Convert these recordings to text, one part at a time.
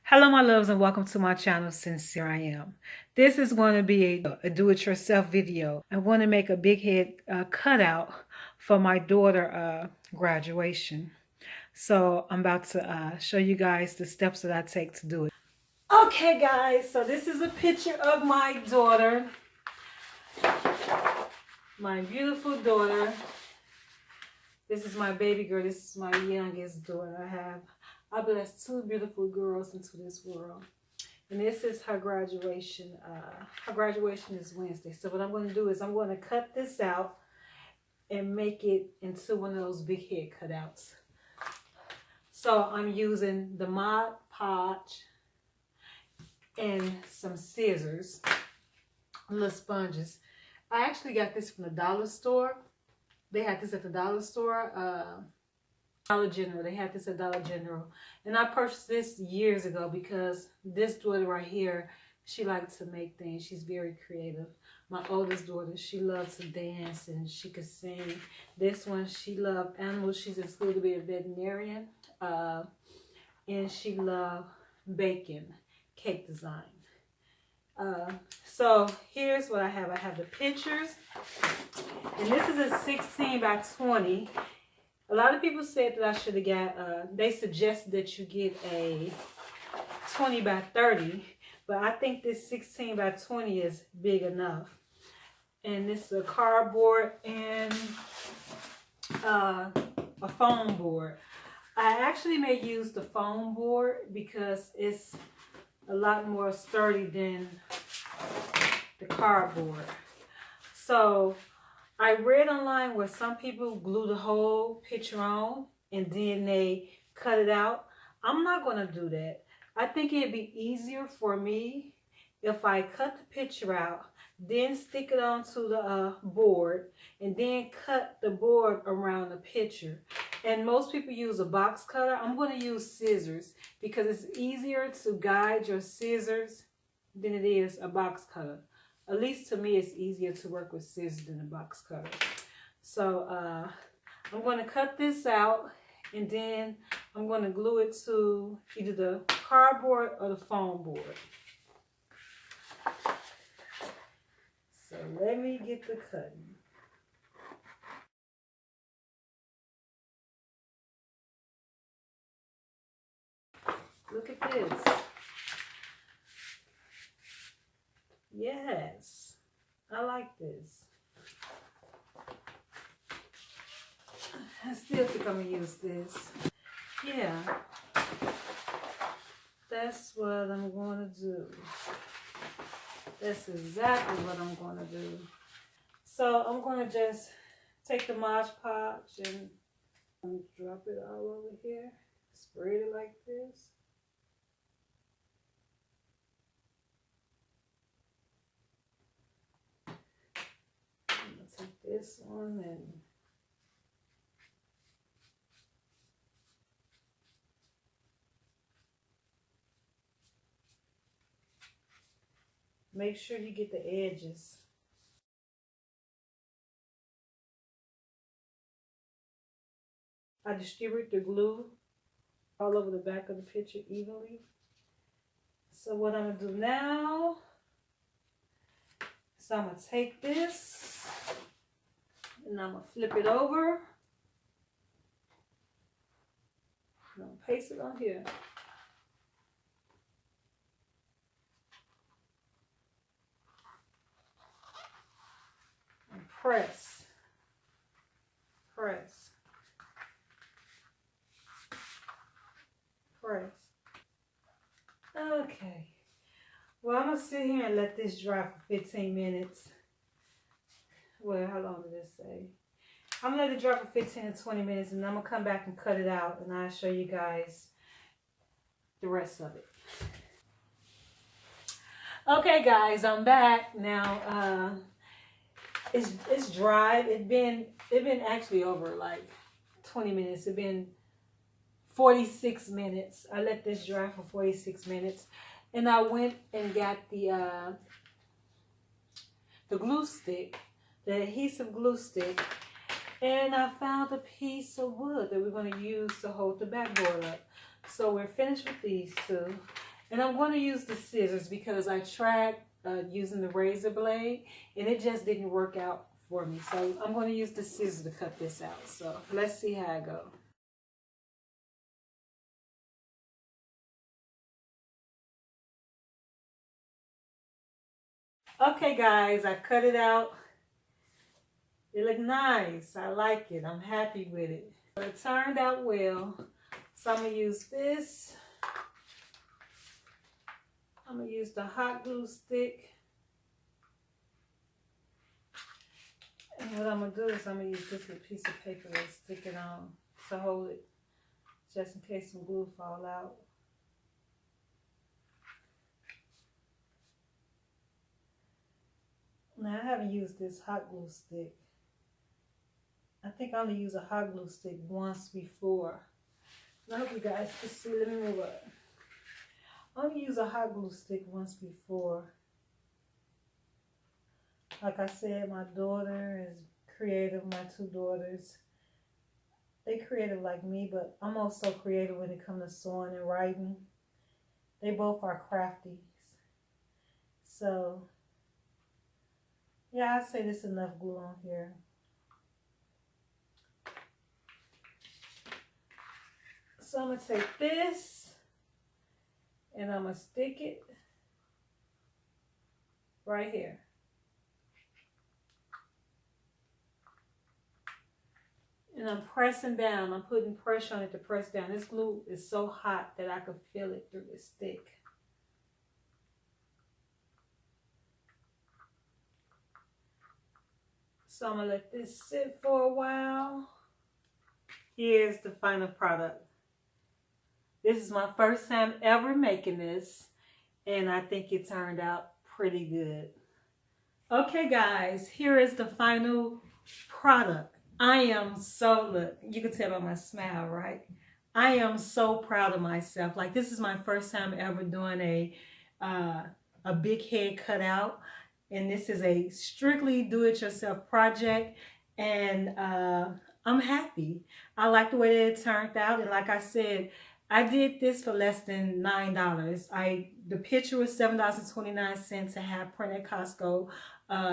Hello my loves and welcome to my channel Sincere I Am. This is going to be a do-it-yourself video. I want to make a big head cutout for my daughter graduation. So I'm about to show you guys the steps that I take to do it. Okay guys, so this is a picture of my daughter. My beautiful daughter. This is my baby girl. This is my youngest daughter. I blessed two beautiful girls into this world. And this is her graduation. Her graduation is Wednesday. So what I'm going to do is I'm going to cut this out and make it into one of those big head cutouts. So I'm using the Mod Podge and some scissors, little sponges. I actually got this from the dollar store. They had this at the dollar store. Dollar General. They had this at Dollar General. And I purchased this years ago because this daughter right here, she likes to make things. She's very creative. My oldest daughter, she loves to dance and she could sing. This one, she loved animals. She's in school to be a veterinarian. And she loved baking, cake design. So here's what I have. I have the pictures. And this is a 16 by 20. A lot of people said that I should have got, they suggested that you get a 20 by 30, but I think this 16 by 20 is big enough. And this is a cardboard and a foam board. I actually may use the foam board because it's a lot more sturdy than the cardboard. So I read online where some people glue the whole picture on and then they cut it out. I'm not going to do that. I think it'd be easier for me if I cut the picture out, then stick it onto the board, and then cut the board around the picture. And most people use a box cutter. I'm going to use scissors because it's easier to guide your scissors than it is a box cutter. At least to me, it's easier to work with scissors than a box cutter. So I'm going to cut this out and then I'm going to glue it to either the cardboard or the foam board. So let me get the cutting. Look at this. Yes, I like this. I still think I'm going to use this. Yeah, that's what I'm going to do. That's exactly what I'm going to do. So I'm going to just take the Mod Podge and drop it all over here. Spread it like this. Take this one and make sure you get the edges. I distribute the glue all over the back of the picture evenly. So what I'm going to do now is I'm going to take this and I'm going to flip it over. I'm going to paste it on here. And press. Press. Press. Okay. Well, I'm going to sit here and let this dry for 15 minutes. Well, how long did it say? I'm going to let it dry for 15 to 20 minutes and I'm going to come back and cut it out and I'll show you guys the rest of it. Okay guys, I'm back now. It's dried. It been actually over like 20 minutes. It's been 46 minutes. I let this dry for 46 minutes. And I went and got the glue stick, the adhesive glue stick, and I found a piece of wood that we're going to use to hold the backboard up. So we're finished with these two. And I'm going to use the scissors because I tried using the razor blade and it just didn't work out for me. So I'm going to use the scissors to cut this out. So let's see how it goes. Okay guys, I cut it out. It looked nice. I like it. I'm happy with it. It turned out well. So I'm going to use this. I'm going to use the hot glue stick. And what I'm going to do is I'm going to use this little piece of paper to stick it on to hold it just in case some glue fall out. Now I haven't used this hot glue stick. I think I only used a hot glue stick once before. I hope you guys can see. Let me move up. I only used a hot glue stick once before. Like I said, my daughter is creative. My two daughters, they creative like me, but I'm also creative when it comes to sewing and writing. They both are crafty. So, yeah, I'd say there's enough glue on here. So I'm going to take this and I'm going to stick it right here. And I'm pressing down. I'm putting pressure on it to press down. This glue is so hot that I could feel it through the stick. So I'm going to let this sit for a while. Here's the final product. This is my first time ever making this, and I think it turned out pretty good. Okay guys, here is the final product. I am so, look, you can tell by my smile, right? I am so proud of myself. Like, this is my first time ever doing a big head cutout, and this is a strictly do-it-yourself project, and I'm happy. I like the way that it turned out, and like I said, I did this for less than $9. The picture was $7.29 to have print at Costco.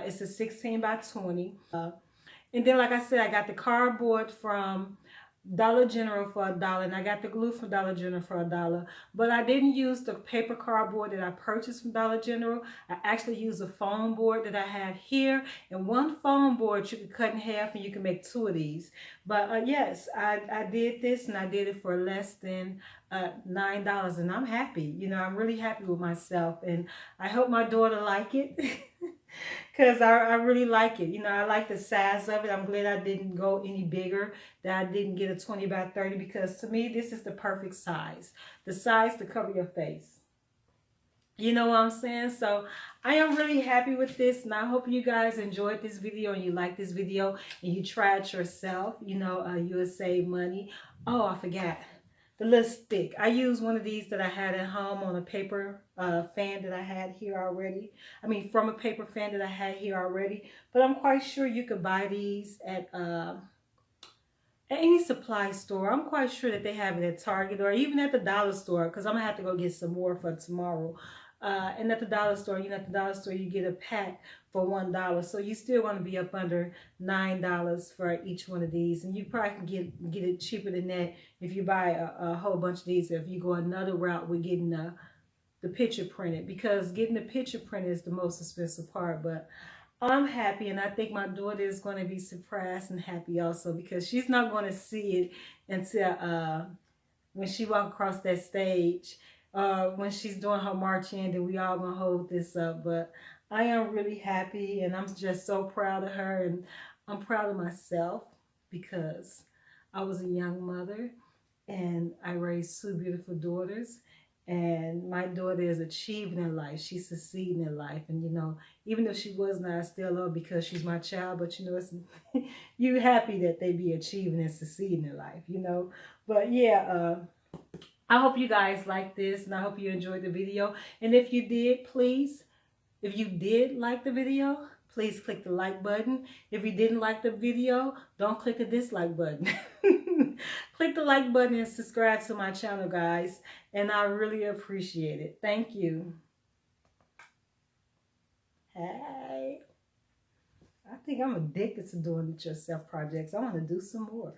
It's a 16 by 20. And then, like I said, I got the cardboard from Dollar General for $1, and I got the glue from Dollar General for $1. But I didn't use the paper cardboard that I purchased from Dollar General. I actually used a foam board that I have here, and one foam board you can cut in half and you can make two of these. But yes, I did this, and I did it for less than $9, and I'm happy. You know, I'm really happy with myself, and I hope my daughter like it. Because I really like it. You know, I like the size of it. I'm glad I didn't go any bigger, that I didn't get a 20 by 30, because to me, this is the perfect size. The size to cover your face. You know what I'm saying? So I am really happy with this, and I hope you guys enjoyed this video and you like this video and you try it yourself. You know, you will save money. Oh, I forgot. The little stick. I used one of these that I had at home on a paper fan that I had here already. I mean, from a paper fan that I had here already. But I'm quite sure you could buy these at any supply store. I'm quite sure that they have it at Target or even at the dollar store, because I'm going to have to go get some more for tomorrow. And at the dollar store, you know, at the dollar store, you get a pack for $1. So you still want to be up under $9 for each one of these. And you probably can get it cheaper than that if you buy a whole bunch of these. If you go another route with getting the picture printed, because getting the picture printed is the most expensive part. But I'm happy, and I think my daughter is going to be surprised and happy also, because she's not going to see it until when she walks across that stage. When she's doing her march in, and we all gonna hold this up. But I am really happy, and I'm just so proud of her, and I'm proud of myself, because I was a young mother and I raised two beautiful daughters, and my daughter is achieving in life. She's succeeding in life, and you know, even though she was not, I still love her because she's my child. But you know, it's you happy that they be achieving and succeeding in life, you know. But yeah, I hope you guys like this, and I hope you enjoyed the video. And if you did, please, if you did like the video, please click the like button. If you didn't like the video, don't click the dislike button. Click the like button and subscribe to my channel, guys. And I really appreciate it. Thank you. Hey. I think I'm addicted to doing it yourself projects. I want to do some more.